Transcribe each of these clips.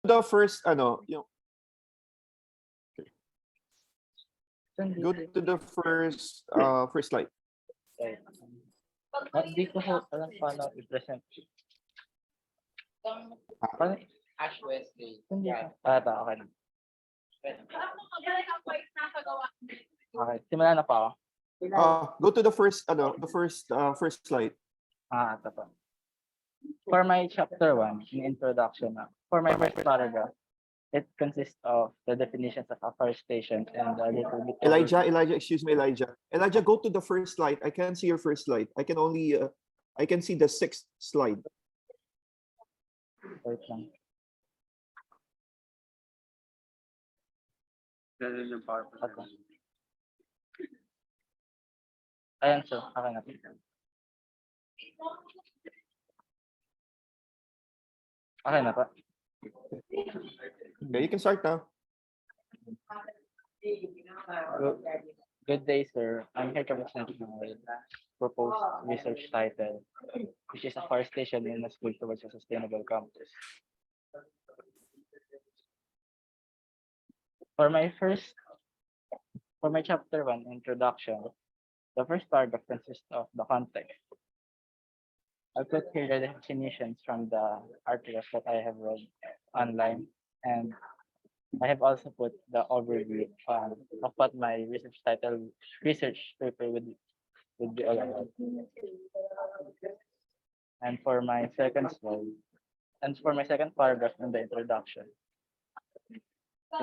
the first, go to the first slide. Hindi ko alam paano i-present. Paano? Ash Wesley. Hindi. Ito, okay na. Okay, simulan na pa ako. Go to the first slide. Ito pa. For my chapter 1, in introduction, for my first paragraph, it consists of the definitions of a fire station and a little bit. Elijah, excuse me, Elijah. Elijah, go to the first slide. I can't see your first slide. I can only, I can see the 6th slide. Wait lang. Okay. Ayan, sir. Okay na. Okay na pa. Okay, you can start now. Good day, sir. I'm here to present my proposed research title, which is a fire station in a school towards a sustainable campus. For my chapter 1, introduction, the first paragraph consists of the context. I put here the definitions from the articles that I have read online, and I have also put the overview of what my research paper would be all about. And for my second slide, and for my second paragraph in the introduction,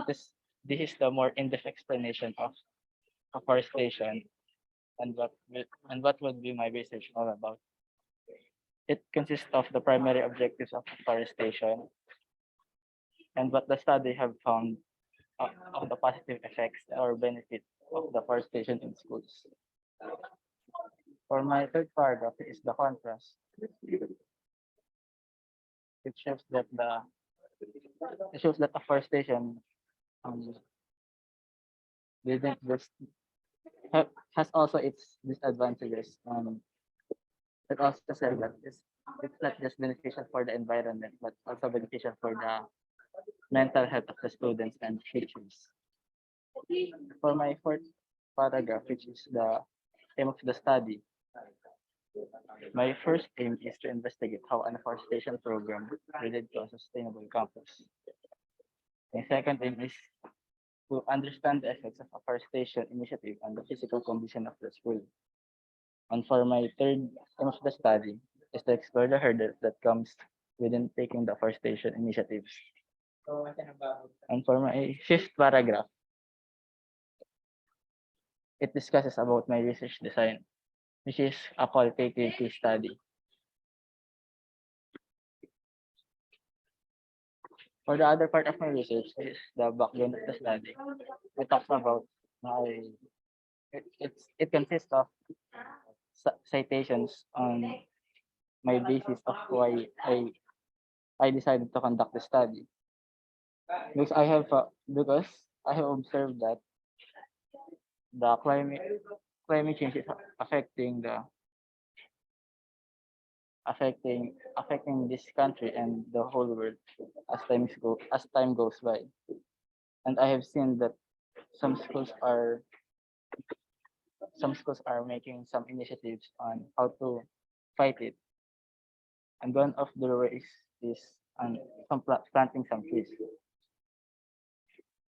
this is the more in-depth explanation of afforestation and what would be my research all about. It consists of the primary objectives of afforestation and what the study have found of the positive effects or benefits of the forestation in schools. For my third paragraph is the contrast. It shows that afforestation didn't just has also its disadvantages. It also said that it's not just beneficial for the environment, but also beneficial for the mental health of the students and teachers. For my fourth paragraph, which is the aim of the study, my first aim is to investigate how an afforestation program related to a sustainable campus. My second aim is to understand the effects of afforestation initiative on the physical condition of the school. And for my third aim of the study is to explore the hurdles that comes within taking the afforestation initiatives. And for my fifth paragraph, it discusses about my research design, which is a qualitative case study. For the other part of my research is the background of the study. We talked about it consists of citations on my basis of why I decided to conduct the study. Because I have observed that the climate change is affecting this country and the whole world as time goes by. And I have seen that some schools are making some initiatives on how to fight it. And one of the ways is planting some trees.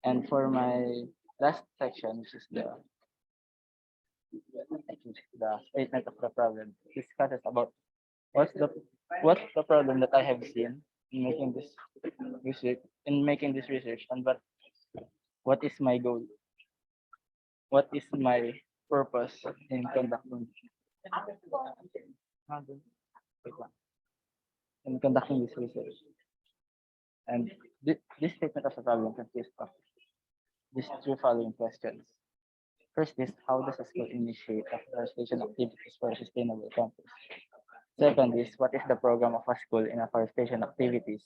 And for my last section, which is the statement of the problem, discusses about what's the problem that I have seen in making this research, and what is my goal, what is my purpose in conducting this research. And this statement of the problem consists of these three following questions. First is, how does a school initiate afforestation activities for a sustainable campus? Second is, what is the program of a school in afforestation activities?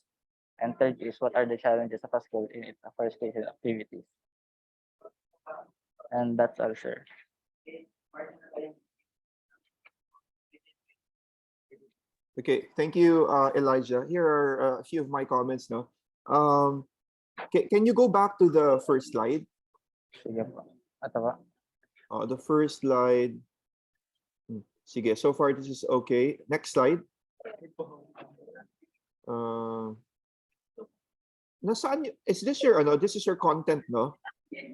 And third is, what are the challenges of a school in its afforestation activities? And that's all, sir. Okay, thank you, Elijah. Here are a few of my comments now. Can you go back to the first slide? Sige po. Ito ba? The first slide. Sige, so far this is okay. Next slide. Nasaan is this your this is your content, no?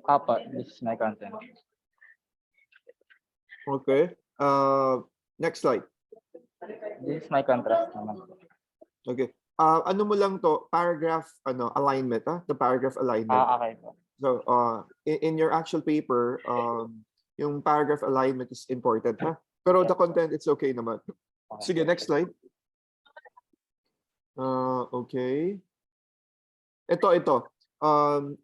Apo, this is my content. Okay. Next slide. This is my contrast naman. Okay. Ano mo lang to, paragraph alignment, the paragraph alignment. Okay po. So, in your actual paper, yung paragraph alignment is important, ha? Pero the content, it's okay naman. Okay. Sige, next slide. Okay. Ito.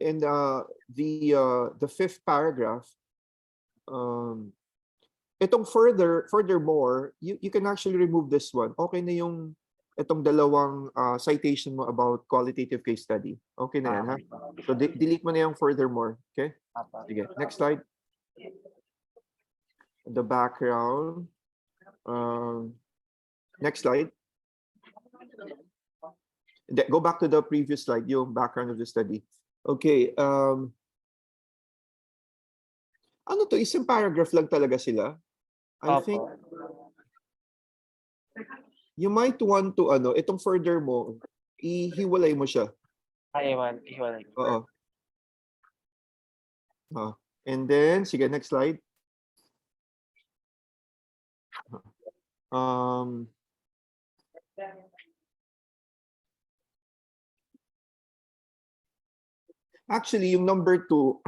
In the fifth paragraph, itong furthermore, you can actually remove this one. Okay na yung itong dalawang citation mo about qualitative case study. Okay na yan, ha? So, delete mo na yung furthermore. Okay? Apo. Sige, next slide. The background. Next slide. Go back to the previous slide, yung background of the study. Okay. Ano to? Isang paragraph lang talaga sila? I Opo. think you might want to, itong further mo, ihiwalay mo siya. Ay, iwalay. Oo. And then, sige, next slide. Actually, yung number 2,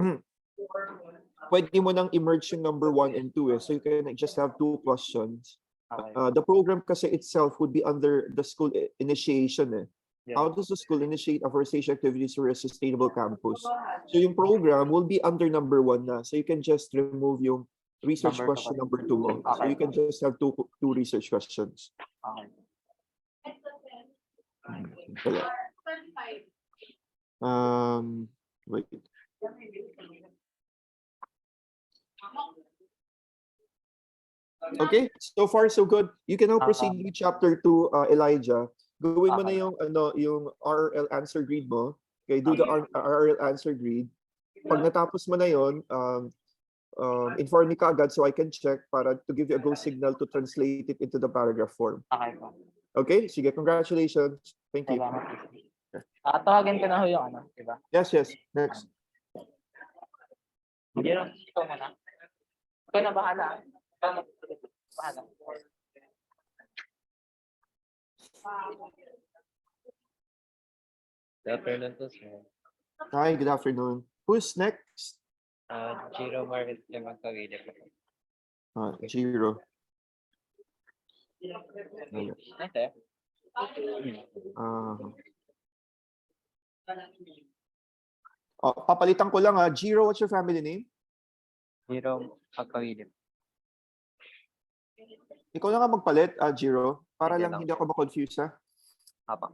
pwede mo nang emerge yung number 1 and 2 so you can just have 2 questions. Okay. The program kasi itself would be under the school initiation. Yes. How does the school initiate afforestation activities for a sustainable campus? So yung program will be under number 1 na. So you can just remove yung research Number 2 question number 2 mo. So Okay. you can just have two research questions. Okay. Wait. Okay, so far so good. You can now proceed with chapter 2, Elijah. Gawin mo na yung yung RL answer grid mo. Okay, do the RL answer grid. Pag natapos mo na yon, inform me kaagad so I can check para to give you a go signal to translate it into the paragraph form. Okay po. Okay, sige, congratulations. Thank you. Salamat. Tawagin ko na ho yung diba? Yes, next. Ikaw muna. Ikaw na bahala. Bahala. Good afternoon po, sir. Hi, good afternoon. Who's next? Jiro Marvin Magpawili po. Jiro. Okay. Papalitan ko lang, Jiro, what's your family name? Jiro Magpawili. Ikaw na nga magpalit, Jiro, para Sige lang lang. hindi ako ma-confuse, ha? Apa.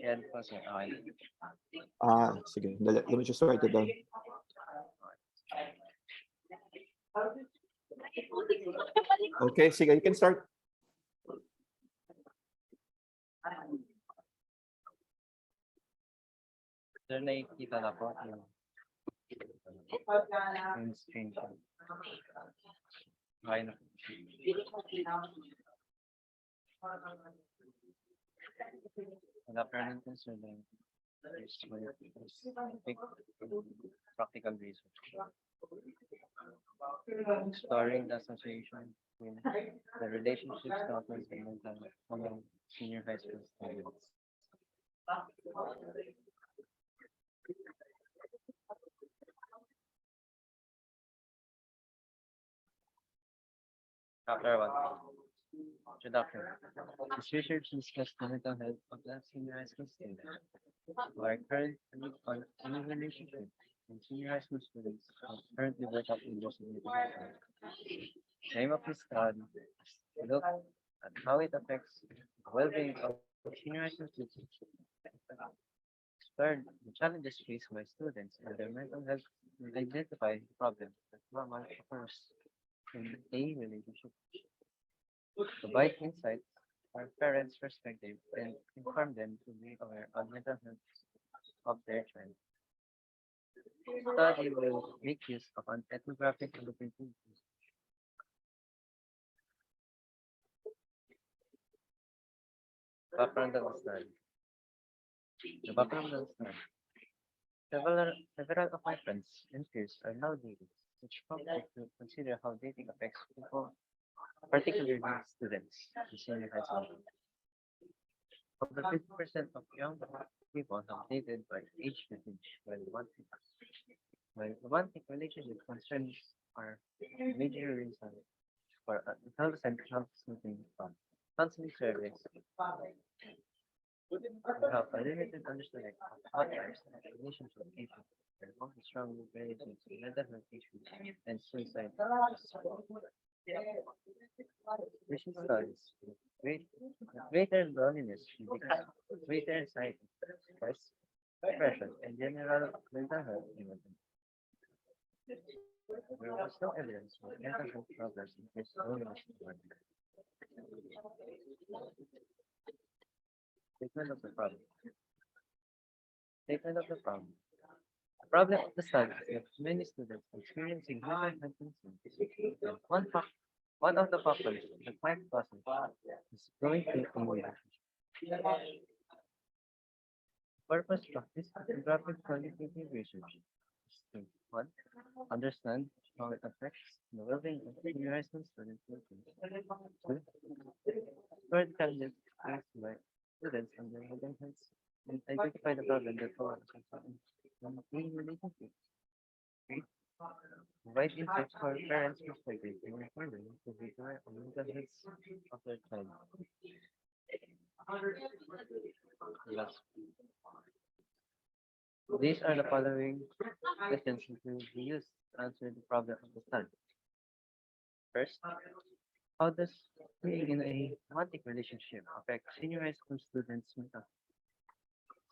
Yan po, sir. Okay. Sige. Let me just write it down. Okay, sige, you can start. Sir, nakikita na po yung screen ko. Okay na po. Good afternoon po, sir. Practical research. Exploring the association between the relationships documented among senior high school students. Chapter 1. Introduction. This research discussed the mental health of the senior high school students who are currently on any relationship and senior high school students who currently work up in their significant other. The aim of this study is to look at how it affects the well-being of senior high school students Third, the challenges faced by students and their mental health will identify the problem that normally occurs in a relationship. Provide insights from parents' perspective and inform them to be aware of mental health of their child. Study will make use of an ethnographic and opportunities. Background of the study. The background of the study. Several of my friends and peers are now dating, which prompted me to consider how dating affects people, particularly students in senior high school. Over 50% of young people have dated by age 15, while romantic relationship concerns are a major reason for adolescent counseling counseling surveys. We have a limited understanding of what types of relationship issues and how strongly related to mental health issues and suicide. Recent studies with greater loneliness, greater anxiety, stress, depression, and general mental health development. There was no evidence of mental health problems in this loneliness development. Statement of the problem. Statement of the problem. The problem of the study is that many students experiencing mental health concerns. And one of the factors that might cause it is going through a relationship. Purpose of this ethnographic qualitative research is to one, understand how it affects the well-being of senior high school students. Two, explore the challenges faced by students and their mental health and identify the problem that causes in a relationship. Three, provide insights for parents' perspective and inform them to be aware of mental health of their child. Last, these are the following questions that will be used to answer the problem of the study. First, how does being in a romantic relationship affect senior high school students' mental health?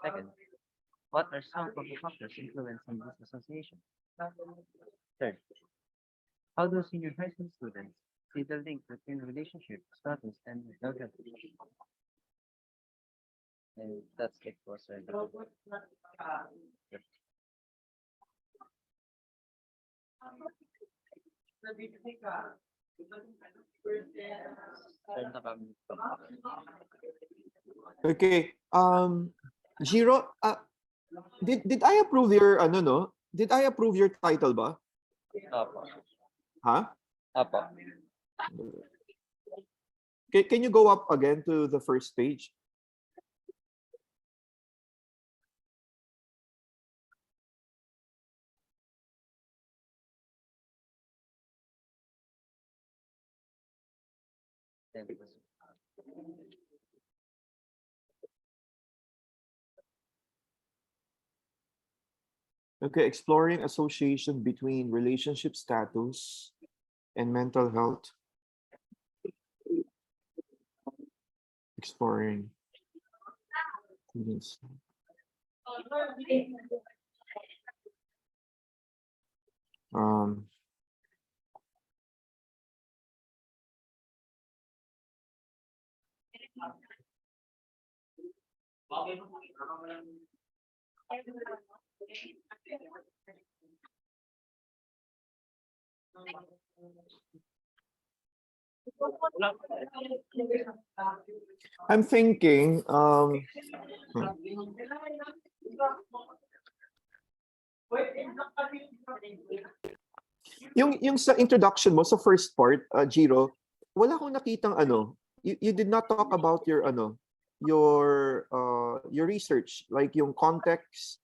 Second, what are some of the factors influencing this association? Third, how do senior high school students see the link between relationship status and mental health? And that's it for sir. Turn na kami. Okay. Jiro, did I approve your ano no? Did I approve your title ba? Apo. Huh? Apo. Can you go up again to the first page? Thank you. Okay, exploring association between relationship status and mental health. Exploring. Yes. Um, I'm thinking, yung sa introduction mo sa first part, Jiro, wala akong nakitang ano, you did not talk about your ano, your research, like yung context,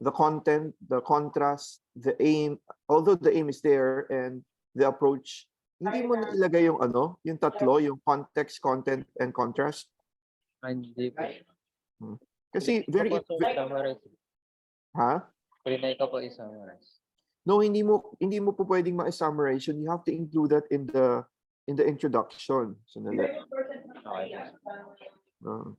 the content, the contrast, the aim, although the aim is there and the approach, hindi mo na ilagay yung ano, yung tatlo, yung context, content, and contrast. Hindi po. Kasi very, Summarize. ha? Pwede ka po i-summarize. No, hindi mo po pwedeng ma-summarize yun. You have to include that in the introduction. Sandali. Okay.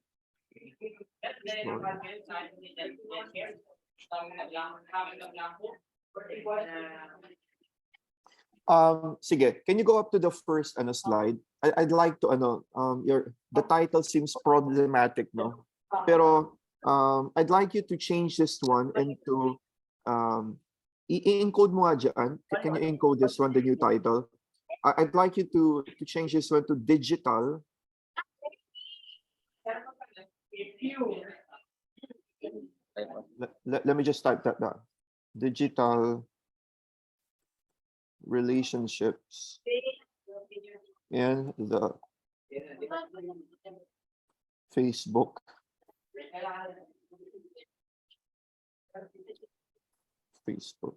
Sige, can you go up to the first slide? I'd like to the title seems problematic, no? Pero I'd like you to change this one into i-encode mo nga dyan. Can you encode this one, the new title? I'd like you to change this one to digital. Let me just type that down. Digital relationships in the Facebook. Facebook.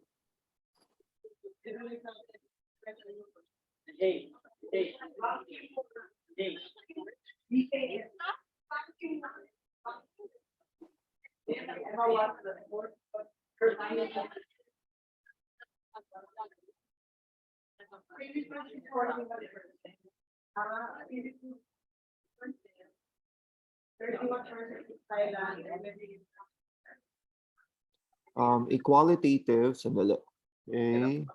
Equalitative, sandali. Okay.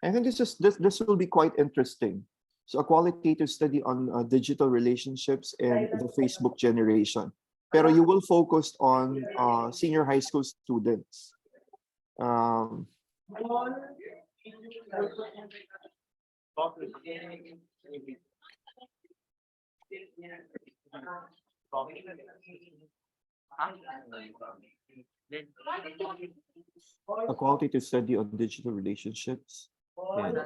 I think this will be quite interesting. So a qualitative study on digital relationships and the Facebook generation. Pero you will focus on senior high school students. A qualitative study on digital relationships. And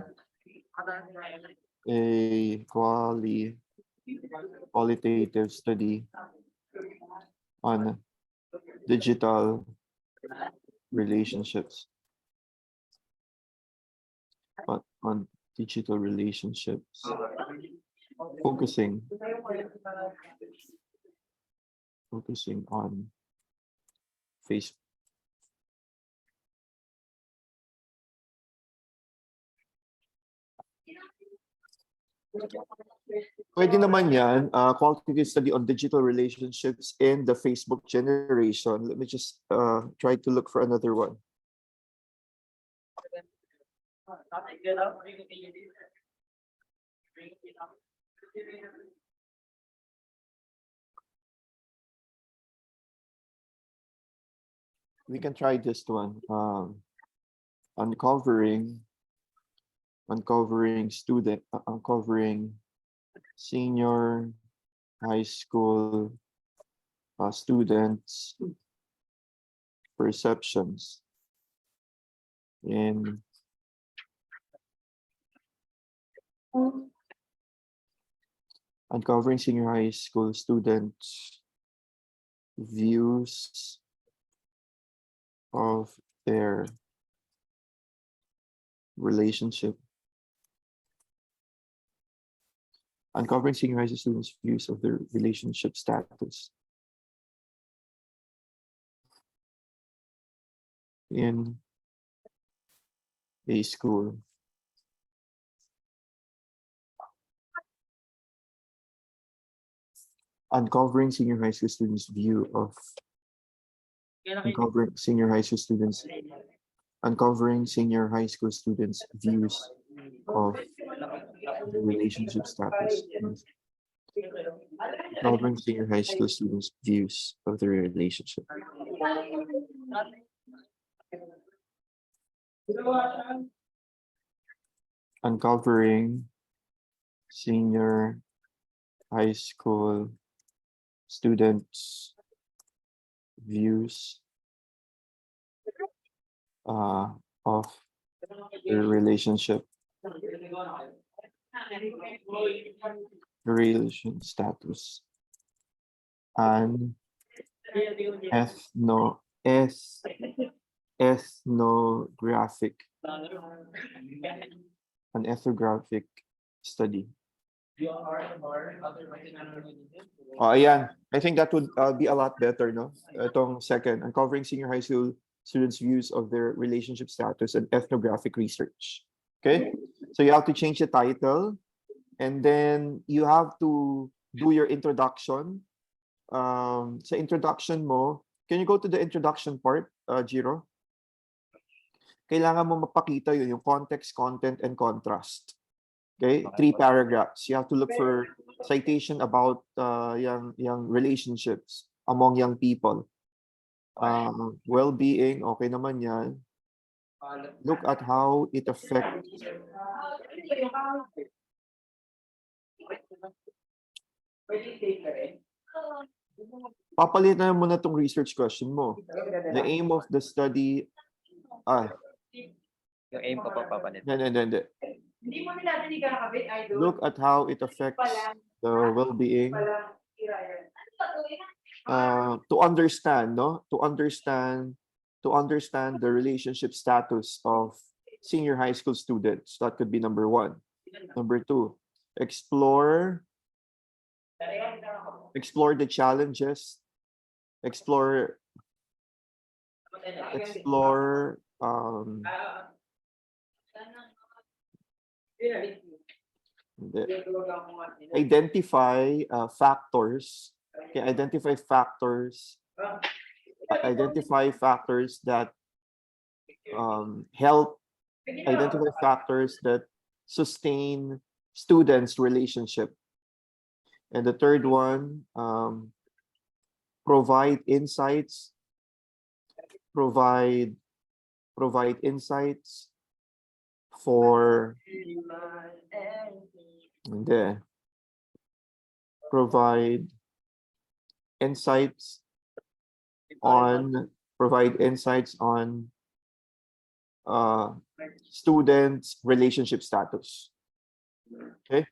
a qualitative study on digital relationships. On digital relationships, focusing on Facebook. Pwede naman yan, qualitative study on digital relationships in the Facebook generation. Let me just try to look for another one. We can try this one. Uncovering senior high school students' perceptions in uncovering senior high school students' views of their relationship. Uncovering senior high school students' views of their relationship status in a school. Uncovering senior high school students' view of uncovering senior high school students' views of the relationship status. Uncovering senior high school students' views of their relationship. Uncovering senior high school students' views of their relationship, relation status, and ethnographic study. Ayan. I think that would be a lot better, no? Itong second, uncovering senior high school students' views of their relationship status and ethnographic research. Okay, so you have to change the title, and then you have to do your introduction. Sa introduction mo, can you go to the introduction part, Jiro? Kailangan mo mapakita yun, yung context, content, and contrast. Okay, 3 paragraphs. You have to look for citation about young relationships among young people. Well-being, okay naman yan. Look at how it affects. Papalitan mo na tong research question mo. The aim of the study. Yung aim ko pa papalit. Hindi. Hindi mo natin hindi ka nakabit, idol. Look at how it affects the well-being. To understand, no? To understand the relationship status of senior high school students. That could be number 1. Number 2, explore the challenges. Explore identify factors. Okay, identify factors that help. Identify factors that sustain students' relationship. And the third one, provide insights. Provide insights for. Hindi. Provide insights on students' relationship status. Okay?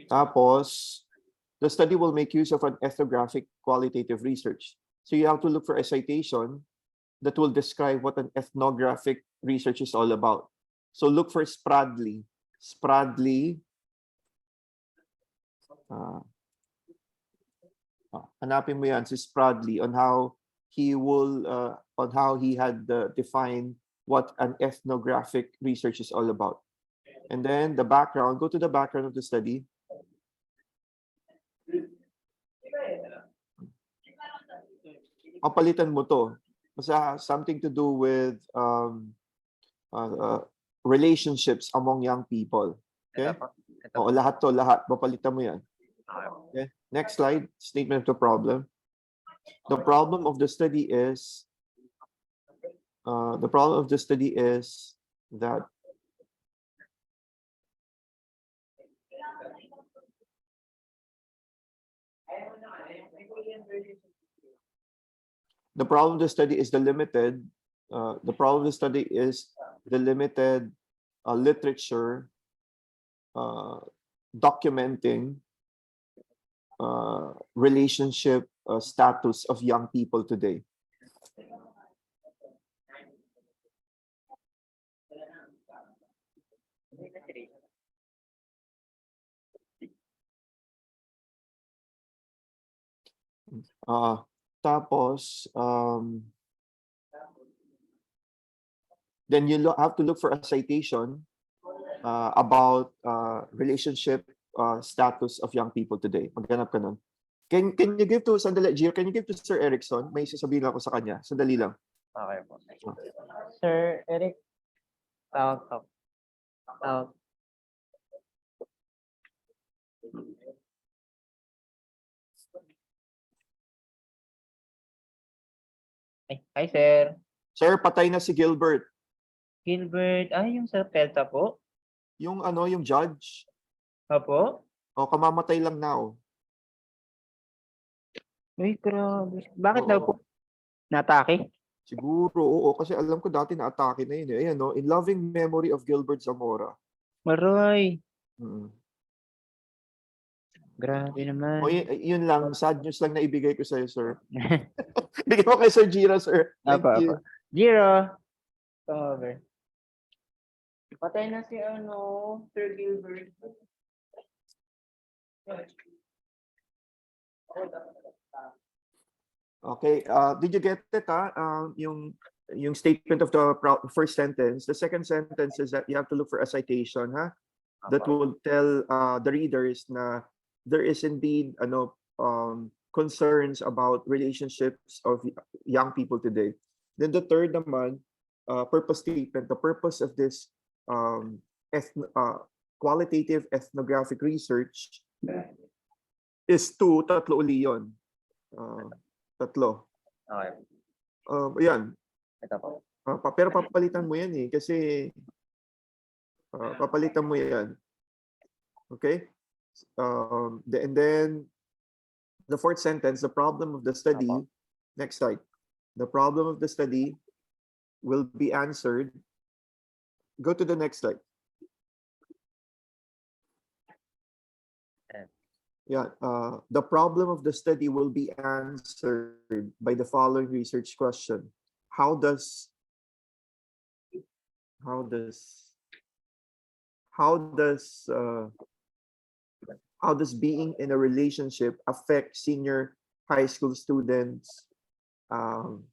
Tapos, the study will make use of an ethnographic qualitative research. So you have to look for a citation that will describe what an ethnographic research is all about. So look for Spradley. Hanapin mo yan si Spradley on how he had defined what an ethnographic research is all about. And then the background, go to the background of the study. Papalitan mo to. Basta something to do with relationships among young people. Okay? Oo, lahat. Papalitan mo yan. Okay? Next slide, statement of the problem. The problem of the study is that the problem of the study is the limited literature documenting relationship status of young people today. Tapos, then you have to look for a citation about relationship status of young people today. Maghanap ka nun. Can you give to, sandali, Gio, can you give to Sir Erickson? May sasabihin ako sa kanya. Sandali lang. Okay po. Sir Eric, Hi, sir. Sir, patay na si Gilbert. Gilbert, yung sa PELTA po? Yung judge. Opo? O, kamamatay lang now. uy, grabe. Bakit Oo. daw po natake? Siguro, oo. Kasi alam ko dati na-atake na yun. Ayan, no? In loving memory of Gilbert Zamora. Maroy. Mm. Grabe naman. O, yun lang. Sad news lang na ibigay ko sa'yo, sir. Bigay mo kay Sir Giro, sir. Thank you. Jiro. Over. Patay na si Sir Gilbert. Okay, did you get it, yung statement of the first sentence. The second sentence is that you have to look for a citation, that will tell the readers na there is indeed concerns about relationships of young people today. Then the third naman, purpose statement. The purpose of this um, qualitative ethnographic research is tatlo uli yun. Tatlo. Okay. Yan. Ito po. Pero papalitan mo yan kasi papalitan mo yan. Okay? And then the fourth sentence, the problem of the study, next slide. The problem of the study will be answered. Go to the next slide. Yeah, the problem of the study will be answered by the following research question. How does being in a relationship affect senior high school students? How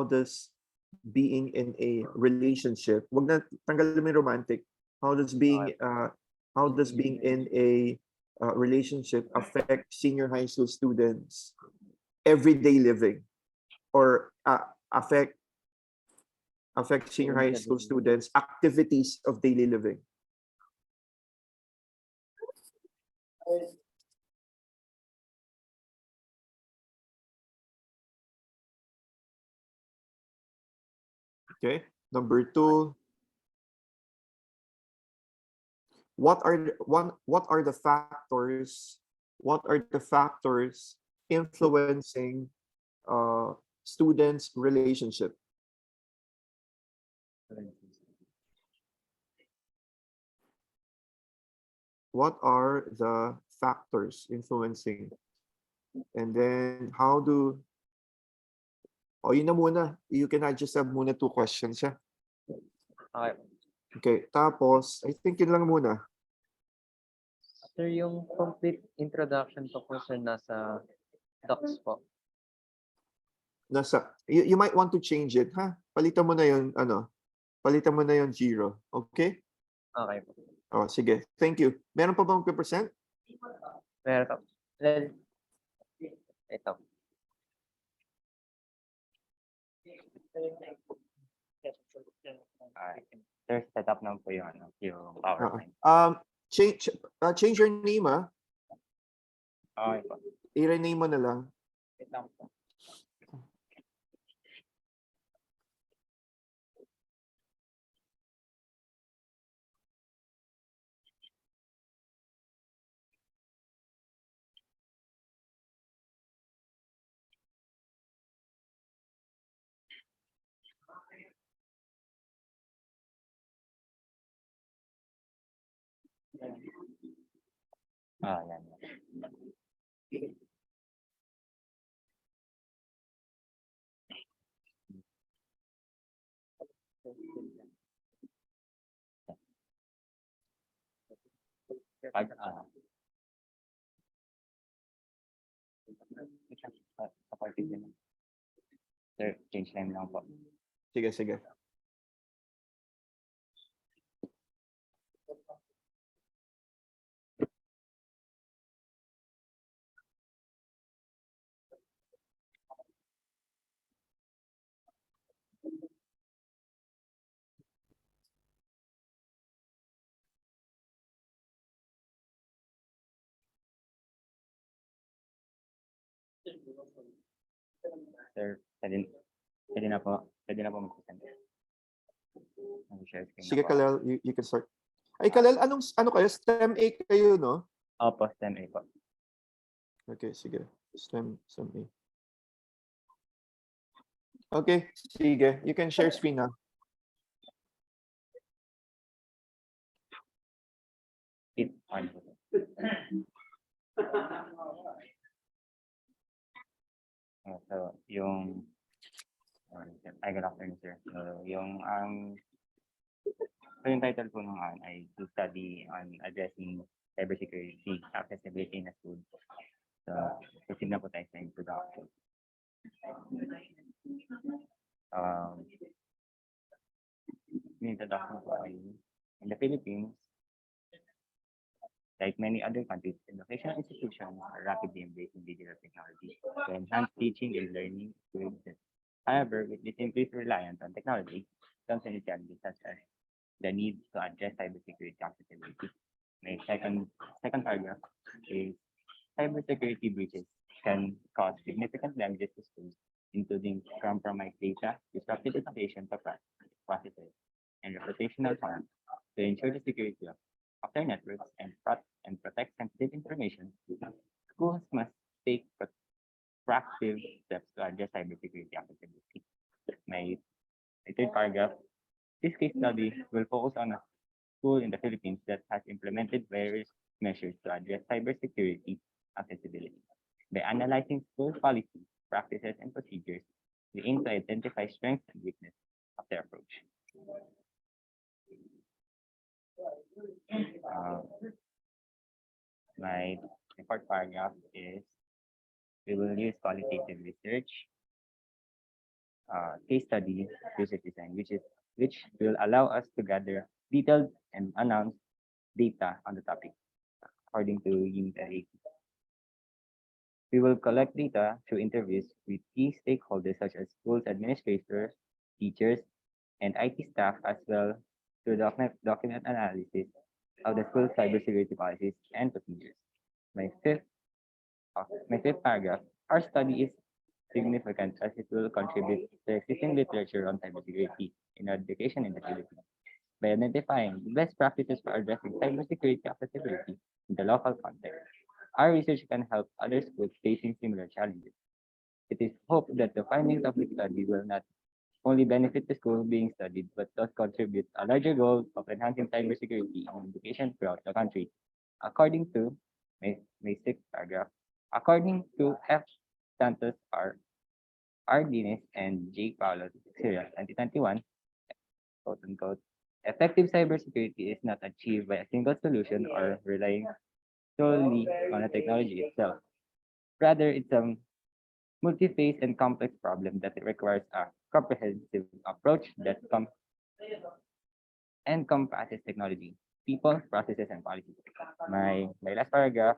does being in a relationship, wag na tanggalin mo yung romantic. How does being in a relationship affect senior high school students' everyday living, or affect senior high school students' activities of daily living? Okay, number 2. What are the factors influencing students' relationship? What are the factors influencing? And then yun na muna. You can just have muna 2 questions. Okay. Okay, tapos, I think yun lang muna. Sir, yung complete introduction po sir, nasa docs po. You might want to change it, Palitan mo na yung 0. Okay? Okay po. Sige. Thank you. Meron pa bang magpe-present? Meron. Ito. Sir, set up na po yung PowerPoint. Change your name, Okay po. I-rename mo na lang. Wait lang po. Yan. Sir, change name lang po. Sige. Sir, pwede na po mag-present. Share screen Sige, na po. Kalel, you can start. Ay, Kalel, ano kayo? STEM A kayo, no? Opo, STEM A po. Okay, sige. STEM A. Okay, sige. You can share screen now. On. So, yung good afternoon, sir. So, yung title po ng ay to study on addressing cybersecurity accessibility in a school. So, proceed na po tayo sa introduction. Um, yung introduction po ay, in the Philippines, like many other countries, educational institutions are rapidly embracing digital technology to enhance teaching and learning experiences. However, with this increased reliance on technology, comes many challenges such as the need to address cybersecurity accessibility. My second paragraph is cybersecurity breaches can cause significant damages to schools, including compromised data, disrupted information processes, and reputational harm. To ensure the security of their networks and protect sensitive information, schools must take proactive steps to address cybersecurity accessibility. My third paragraph, this case study will focus on a school in the Philippines that has implemented various measures to address cybersecurity accessibility. By analyzing school policies, practices, and procedures, we aim to identify strengths and weaknesses of their approach. Uh, my fourth paragraph is we will use qualitative research, case study, research design, which will allow us to gather detailed and announced data on the topic according to Unit 8. We will collect data through interviews with key stakeholders such as schools administrators, teachers, and IT staff, as well to document analysis of the school cybersecurity policies and procedures. My fifth paragraph, our study is significant as it will contribute to existing literature on cybersecurity in education in the Philippines. By identifying the best practices for addressing cybersecurity accessibility in the local context, our research can help other schools facing similar challenges. It is hoped that the findings of the study will not only benefit the school being studied, but thus contribute a larger goal of enhancing cybersecurity in education throughout the country. According to my sixth paragraph, according to F. Santos R. Dines, and J. Paulo, 2021, quote unquote, effective cybersecurity is not achieved by a single solution or relying solely on the technology itself. Rather, it's a multi-phase and complex problem that requires a comprehensive approach that encompasses technology, people, processes, and policies. My last paragraph,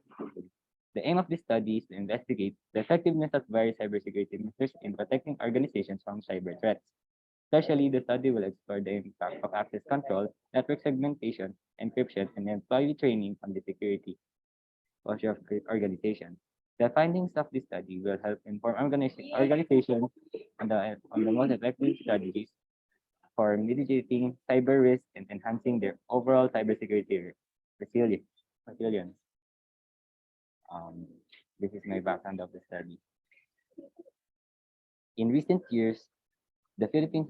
the aim of this study is to investigate the effectiveness of various cybersecurity measures in protecting organizations from cyber threats. Especially, the study will explore the impact of access control, network segmentation, encryption, and employee training on the security posture of organizations. The findings of this study will help inform organizations on the most effective strategies for mitigating cyber risk and enhancing their overall cybersecurity resilience. Um, this is my background of the study. In recent years, the Philippines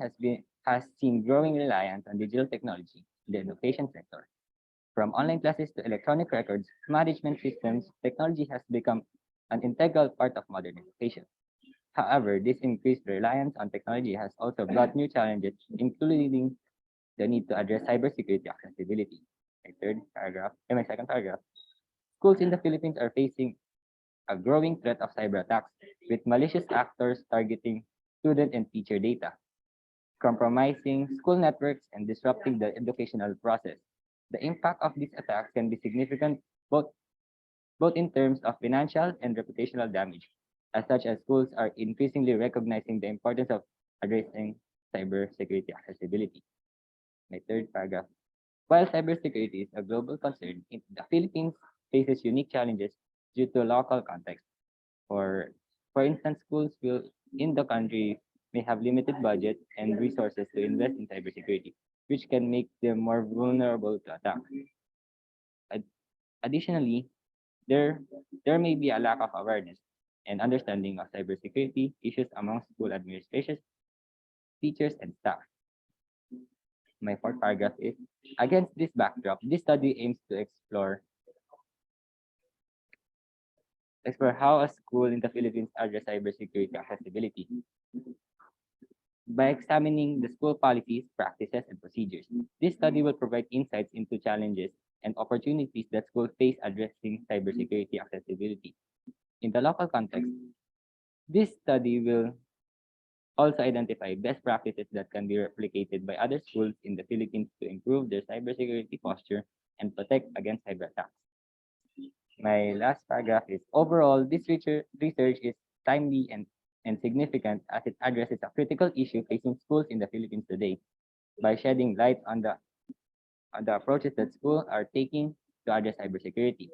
has seen growing reliance on digital technology in the education sector. From online classes to electronic records management systems, technology has become an integral part of modern education. However, this increased reliance on technology has also brought new challenges, including the need to address cybersecurity accessibility. My second paragraph. Schools in the Philippines are facing a growing threat of cyber attacks, with malicious actors targeting student and teacher data, compromising school networks, and disrupting the educational process. The impact of these attacks can be significant both in terms of financial and reputational damage, as such as schools are increasingly recognizing the importance of addressing cybersecurity accessibility. My third paragraph. While cybersecurity is a global concern, the Philippines faces unique challenges due to local context. For instance, schools in the country may have limited budget and resources to invest in cybersecurity, which can make them more vulnerable to attack. Additionally, there may be a lack of awareness and understanding of cybersecurity issues among school administrators, teachers, and staff. My fourth paragraph is, against this backdrop, this study aims to explore how a school in the Philippines address cybersecurity accessibility by examining the school policies, practices, and procedures. This study will provide insights into challenges and opportunities that schools face addressing cybersecurity accessibility. In the local context, this study will also identify best practices that can be replicated by other schools in the Philippines to improve their cybersecurity posture and protect against cyber attacks. My last paragraph is overall, this research is timely and significant as it addresses a critical issue facing schools in the Philippines today by shedding light on the approaches that schools are taking to address cybersecurity.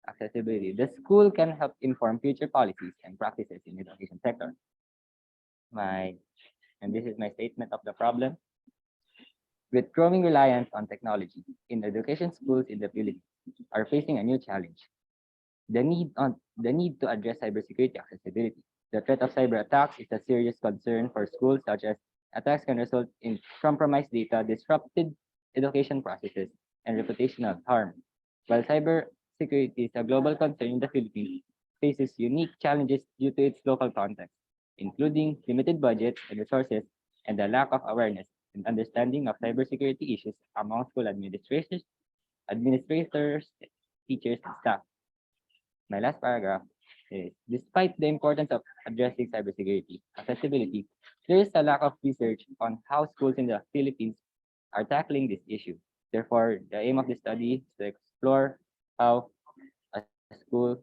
Accessibility. The school can help inform future policies and practices in the education sector. And this is my statement of the problem. With growing reliance on technology in education, schools in the Philippines are facing a new challenge. The need to address cybersecurity accessibility. The threat of cyber attacks is a serious concern for schools, such as attacks can result in compromised data, disrupted education processes, and reputational harm. While cybersecurity is a global concern in the Philippines, faces unique challenges due to its local context, including limited budgets and resources and the lack of awareness and understanding of cybersecurity issues among school administrators, teachers, and staff. My last paragraph is, despite the importance of addressing cybersecurity accessibility, there is a lack of research on how schools in the Philippines are tackling this issue. Therefore, the aim of the study is to explore how a school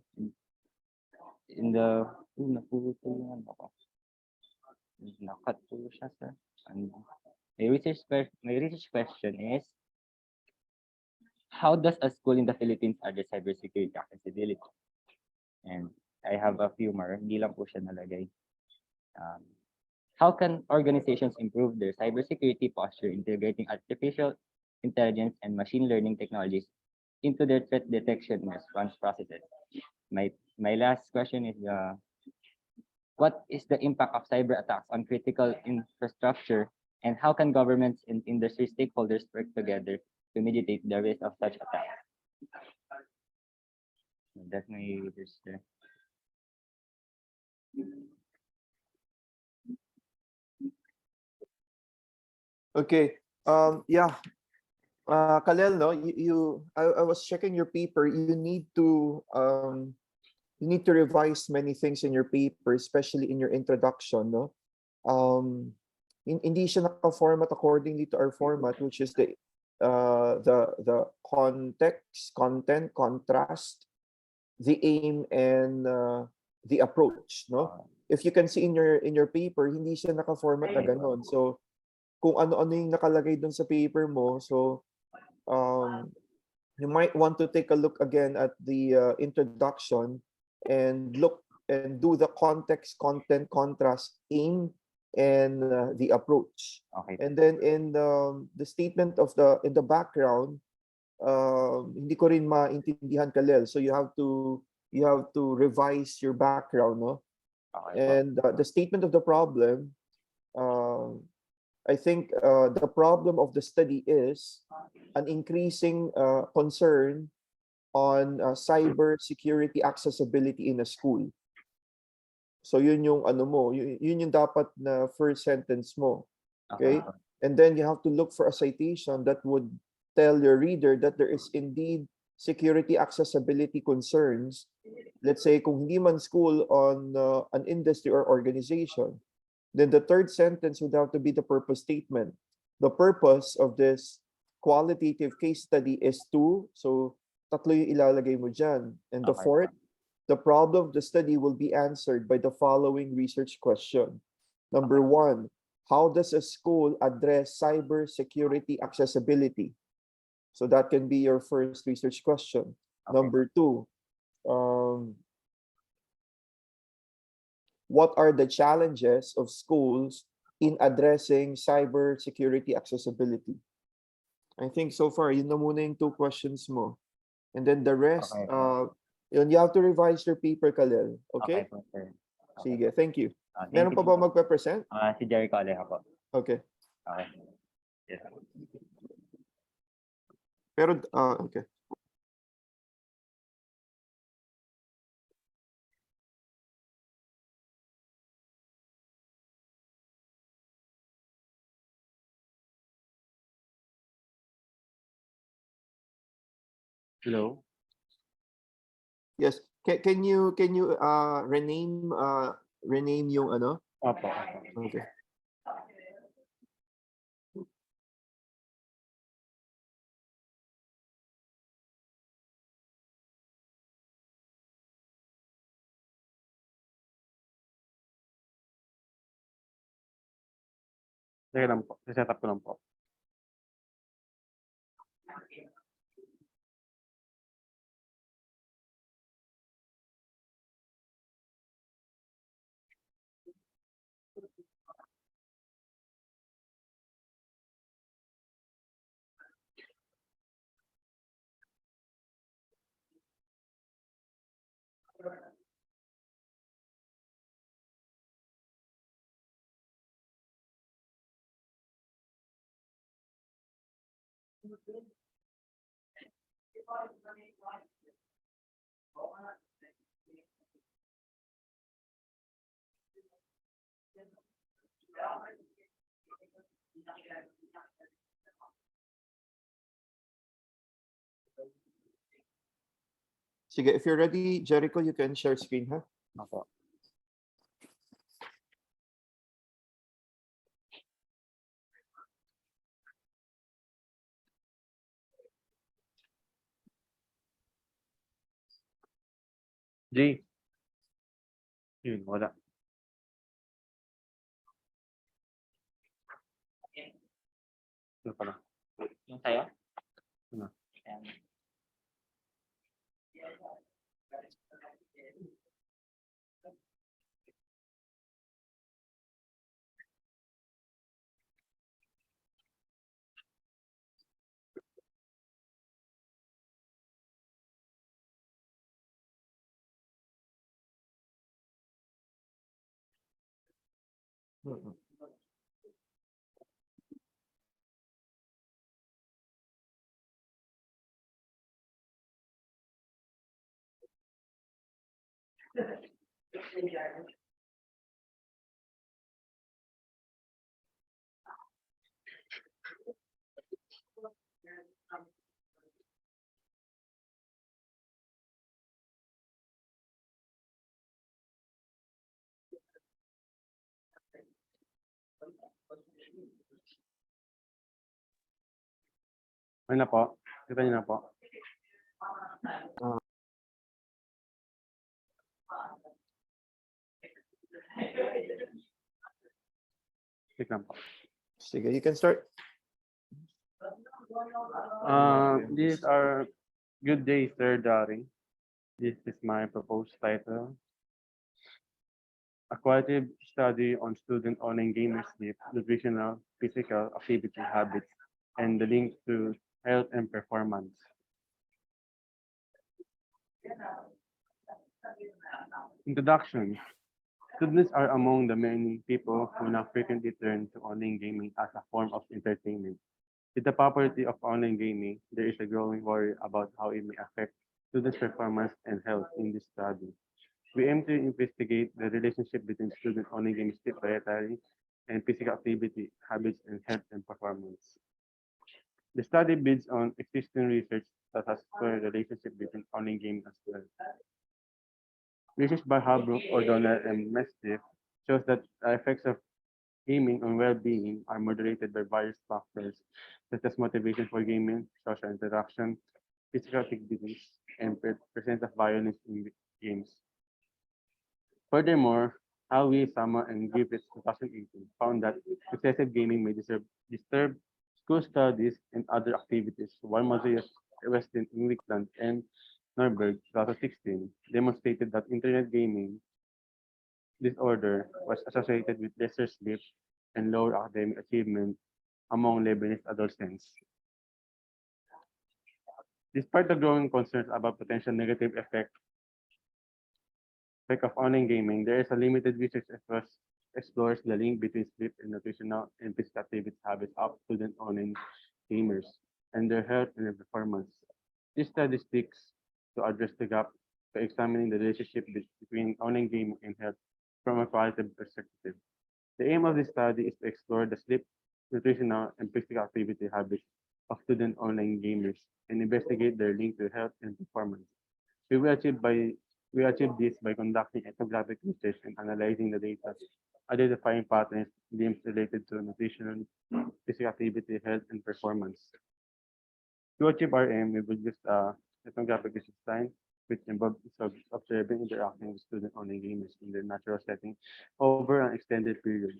in the naputol yung ano ko. Nakat po siya, sir. My research question is, how does a school in the Philippines address cybersecurity accessibility? And I have a few more, hindi lang po siya nalagay. How can organizations improve their cybersecurity posture integrating artificial intelligence and machine learning technologies into their threat detection and response processes? My last question is, what is the impact of cyber attacks on critical infrastructure, and how can governments and industry stakeholders work together to mitigate the risk of such attacks? That's my research there. Okay. Yeah. Kalel, no, I was checking your paper. You need to revise many things in your paper, especially in your introduction, no. Hindi siya naka-format accordingly to our format, which is the context, content, contrast, the aim, and the approach, no. If you can see in your paper, hindi siya naka-format na ganon. So kung ano-ano yung nakalagay dun sa paper mo, so you might want to take a look again at the introduction and look and do the context, content, contrast, aim, and the approach. Okay. And then in the statement of in the background, hindi ko rin maintindihan, Kalel. So you have to revise your background, no? Okay. And the statement of the problem, I think the problem of the study is an increasing concern on cyber security accessibility in a school. So yun yung ano mo, yun yung dapat na first sentence mo. Okay? And then you have to look for a citation that would tell your reader that there is indeed security accessibility concerns. Let's say kung hindi man school, on an industry or organization. Then the third sentence would have to be the purpose statement. The purpose of this qualitative case study is to, so tatlo yung ilalagay mo dyan. And the Okay. fourth, the problem of the study will be answered by the following research question. Number one, how does a school address cyber security accessibility? So that can be your first research question. Okay. Number two, what are the challenges of schools in addressing cyber security accessibility? I think so far, yun na muna yung two questions mo. And then the rest, Okay. yun, you have to revise your paper, Kalel. Okay Okay? po, sir. Sige, thank you. Thank Meron you pa ba po. magpe-present? Si Jericho Aleja po. Okay. Okay. Yes. Pero, okay. Hello. Yes. Can you rename yung ano? Opo, opo. Okay. Sige lang po. Set up ko lang po. Sige, if you're ready, Jericho, you can share screen, ha? Opo. G. Yun, wala. Ano pala? Yung sa'yo? Ano? Ayan. Mm-mm. Ayun na po. Kita niyo na po. Click lang po. Sige, you can start. These are good day, Sir Dari. This is my proposed title. A qualitative study on student online gamer sleep, nutritional, physical activity habits, and the link to health and performance. Introduction. Students are among the many people who now frequently turn to online gaming as a form of entertainment. With the popularity of online gaming, there is a growing worry about how it may affect students' performance and health in this study. We aim to investigate the relationship between student online game sleep dietary and physical activity, habits, and health and performance. The study builds on existing research that has explored the relationship between online gaming as well. Research by Halbrook, O'Donnell, and Mestif shows that the effects of gaming on well-being are moderated by various factors such as motivation for gaming, social interaction, physical activities, and presence of violence in games. Furthermore, Howie, Sama, and Griffiths 2018 found that excessive gaming may disturb school studies and other activities, while Matthias Westin, Wickland, and Norberg 2016 demonstrated that internet gaming disorder was associated with lesser sleep and lower academic achievement among Lebanese adolescents. Despite the growing concerns about potential negative effect of online gaming, there is a limited research that explores the link between sleep and nutritional and physical activity habits of student online gamers and their health and their performance. This study seeks to address the gap by examining the relationship between online gaming and health from a qualitative perspective. The aim of this study is to explore the sleep, nutritional, and physical activity habits of student online gamers and investigate their link to health and performance. We will achieve by We achieve this by conducting ethnographic research and analyzing the data, identifying patterns, themes related to nutrition, physical activity, health, and performance. To achieve our aim, we will use ethnographic research science, which involves observing, interacting with student online gamers in their natural setting over an extended period.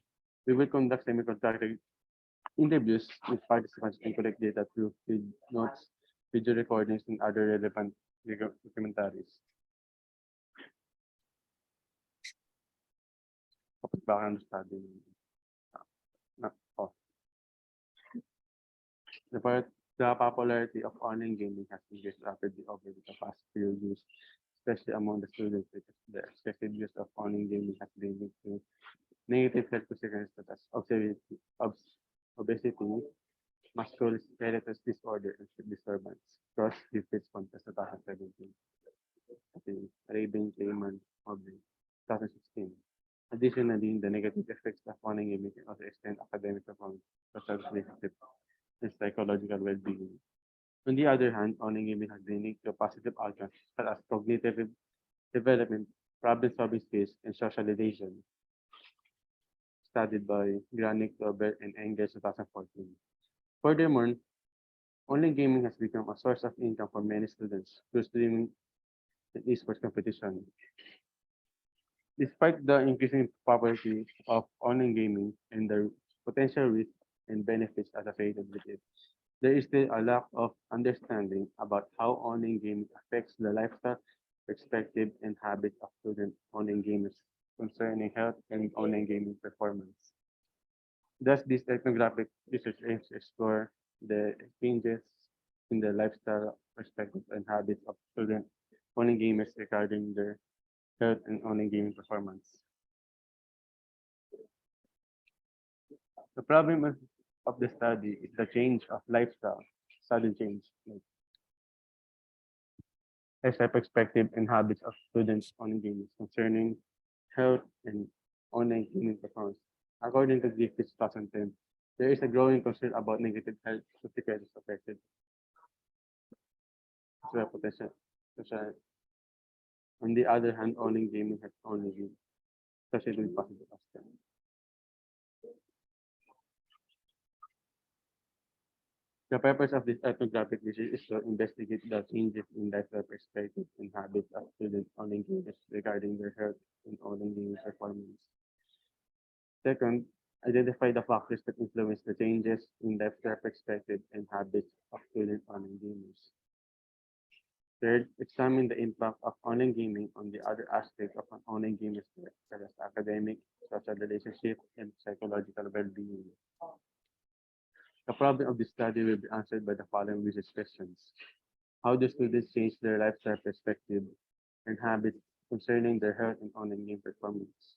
We will conduct semi-conducted interviews with participants and collect data through field notes, video recordings, and other relevant documentaries. Background study. Oh. The popularity of online gaming has increased rapidly over the past few years, especially among the students, because the excessive use of online gaming has been linked to negative health consequences such as obesity, musculoskeletal disorder, and sleep disturbance. Cross Defeats Contest 2017. Raven Cayman Mobley, 2016. Additionally, the negative effects of online gaming can also extend academic performance, social relationships, and psychological well-being. On the other hand, online gaming has been linked to positive outcomes such as cognitive development, problem-solving skills, and socialization, studied by Granick, Robert, and Engels 2014. Furthermore, online gaming has become a source of income for many students through streaming and esports competition. Despite the increasing popularity of online gaming and the potential risks and benefits associated with it, there is still a lack of understanding about how online gaming affects the lifestyle, perspective, and habits of student online gamers concerning health and online gaming performance. Thus, this ethnographic research aims to explore the changes in the lifestyle, perspective, and habits of student online gamers regarding their health and online gaming performance. The problem of the study is the change of lifestyle, sudden change, like lifestyle perspective and habits of students online gamers concerning health and online gaming performance. According to Griffiths 2010, there is a growing concern about negative health consequences affected to potential. On the other hand, online gaming has only been associated with positive aspects. The purpose of this ethnographic research is to investigate the changes in lifestyle perspectives and habits of students online gamers regarding their health and online gaming performance. Second, identify the factors that influence the changes in lifestyle perspective and habits of student online gamers. Third, examine the impact of online gaming on the other aspects of an online gamer's life, such as academic, social relationship, and psychological well-being. The problem of this study will be answered by the following research questions. How do students change their lifestyle perspective and habits concerning their health and online game performance?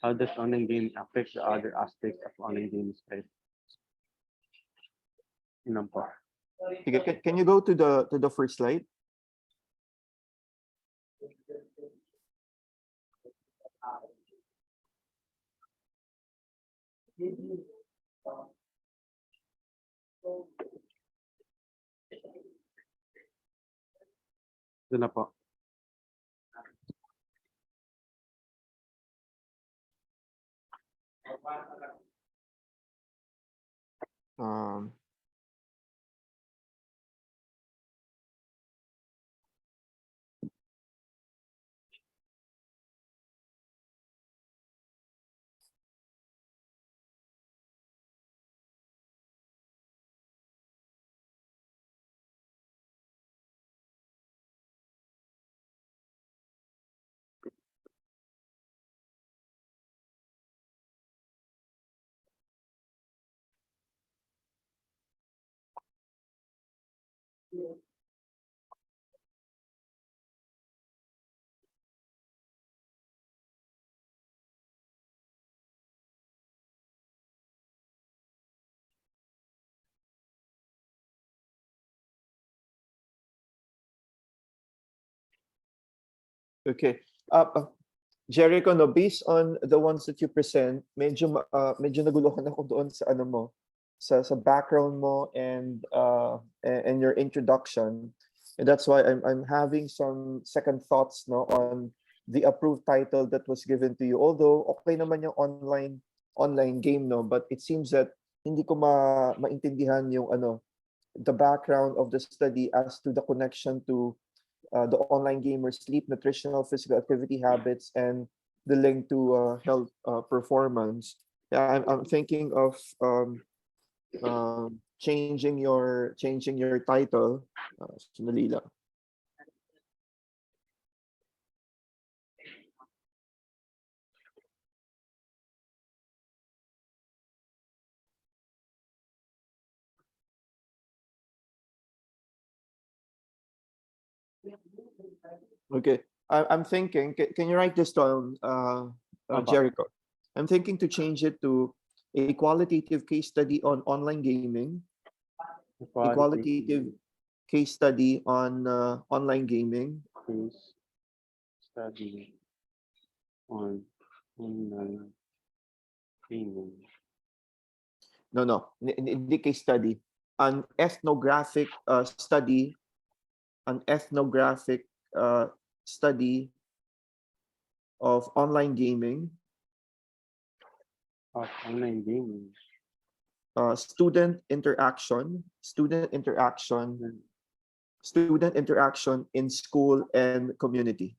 How does online gaming affect the other aspects of online gaming life? Yun lang po. Sige, can you go to the first slide? Ito na po. Um, okay. Jericho, no, based on the ones that you present, medyo naguluhan ako doon sa ano mo, sa background mo and your introduction. And that's why I'm having some second thoughts no on the approved title that was given to you. Although okay naman yung online game no, but it seems that hindi ko maintindihan yung the background of the study as to the connection to the online gamers sleep, nutritional, physical activity habits, and the link to health performance. Yeah, I'm thinking of changing your title. Sandali lang. Okay. I'm thinking, can you write this down, Opo. Jericho? I'm thinking to change it to a qualitative case study on online gaming, a qualitative case study on online gaming, Case study on online gaming. no, hindi case study, an ethnographic study, an ethnographic study of online gaming, Of online gaming. student interaction in school and community.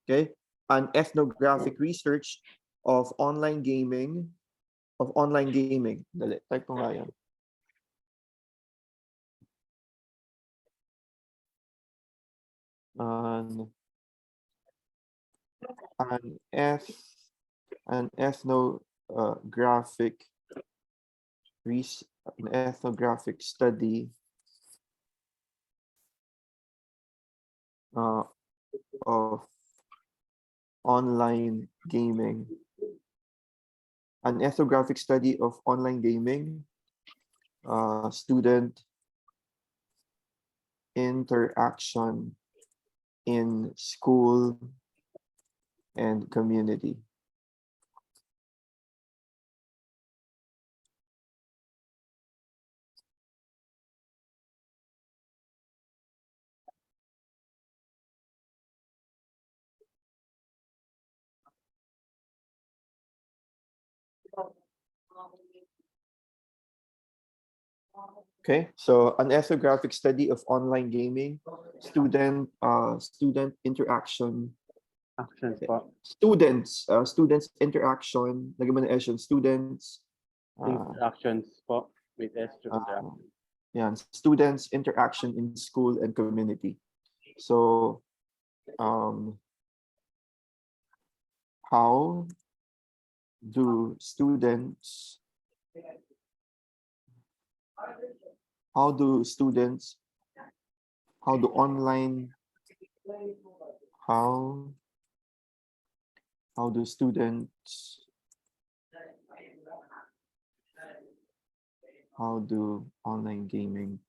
Okay, an ethnographic research of online gaming. Dali, type ko nga yan. An ethnographic an ethnographic study of online gaming. An ethnographic study of online gaming, student interaction in school and community. Okay, so an ethnographic study of online gaming, student interaction, Actions po. students interaction, lagyan mo na S yun, students, Interactions po. With S to uh, interaction. yan, students interaction in school and community. So, how do students how do students how do online how how do students how do online gaming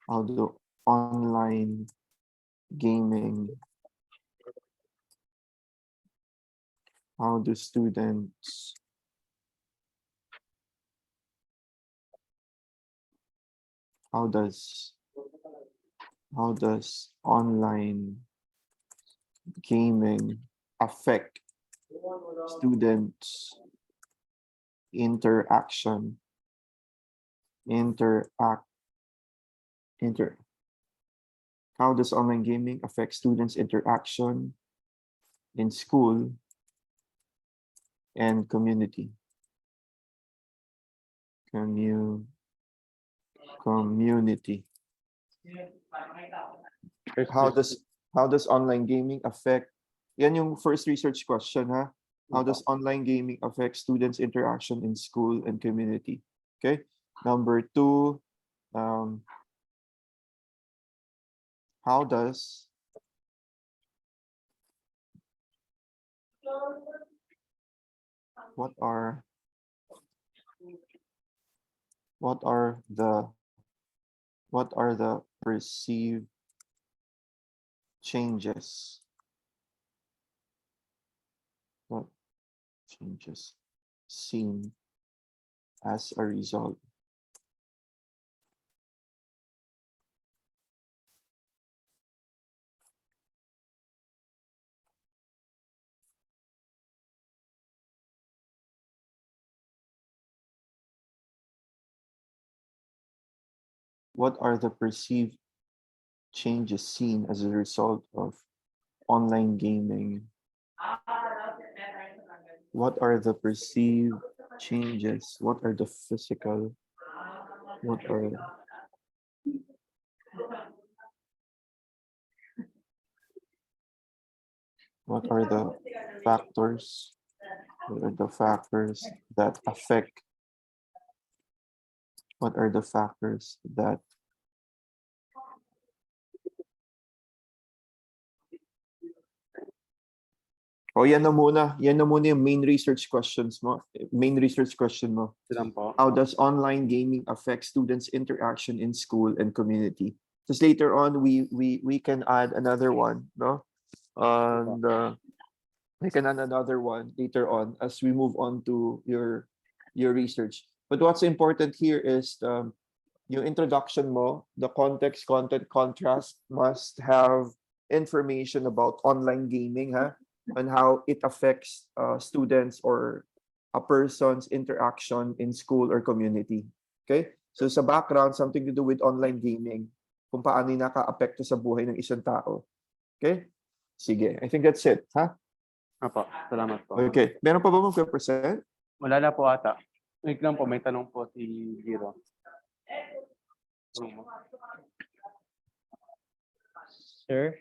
how do online gaming how do students how does online gaming affect students interaction how does online gaming affect students interaction in school and community community how does online gaming affect yan yung first research question ha how does online gaming affect students interaction in school and community. Okay, number 2, how does what are the perceived changes what changes seen as a result What are the perceived changes seen as a result of online gaming? What are the perceived changes? What are the physical? What are the factors? What are the factors that affect? What are the factors that yan na muna. Yan na muna yung main research questions mo. Main research question mo. Silang po. How does online gaming affect students' interaction in school and community? Just later on, we can add another one, no? And we can add another one later on as we move on to your research. But what's important here is yung introduction mo, the context, content, contrast must have information about online gaming, and how it affects students or a person's interaction in school or community. Okay? So sa background, something to do with online gaming, kung paano yung naka-apekto sa buhay ng isang tao. Okay? Sige, I think that's it, ha? Apo, salamat po. Okay. Meron pa ba mag-present? Wala na po ata. Wait lang po, may tanong po si Giro. Tanong mo. Sir,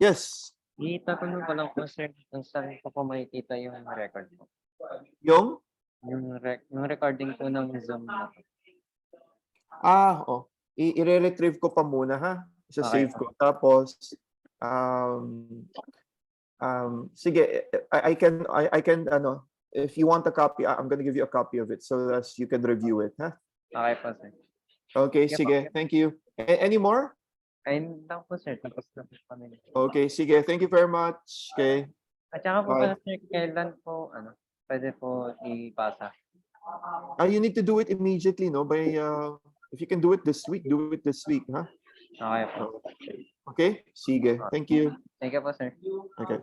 Yes. itatanong ko lang po, sir, kung saan ko po makikita yung record po. Yung? Yung recording po ng Zoom na po. I-retrieve ko pa muna, ha? Isa-save ko. Tapos, sige, I can, if you want a copy, I'm gonna give you a copy of it so that you can review it, ha? Okay po, sir. Okay, Sige po. sige. Thank you. Any more? Ayun lang po, sir. Tapos na po kami. Okay, sige. Thank you very much. Okay. At saka po Bye. pala, sir, kailan po, pwede po ipasa. You need to do it immediately, no? By, if you can do it this week, do it this week, ha? Okay po. Okay? Sige. Thank you. Thank you po, sir. Okay.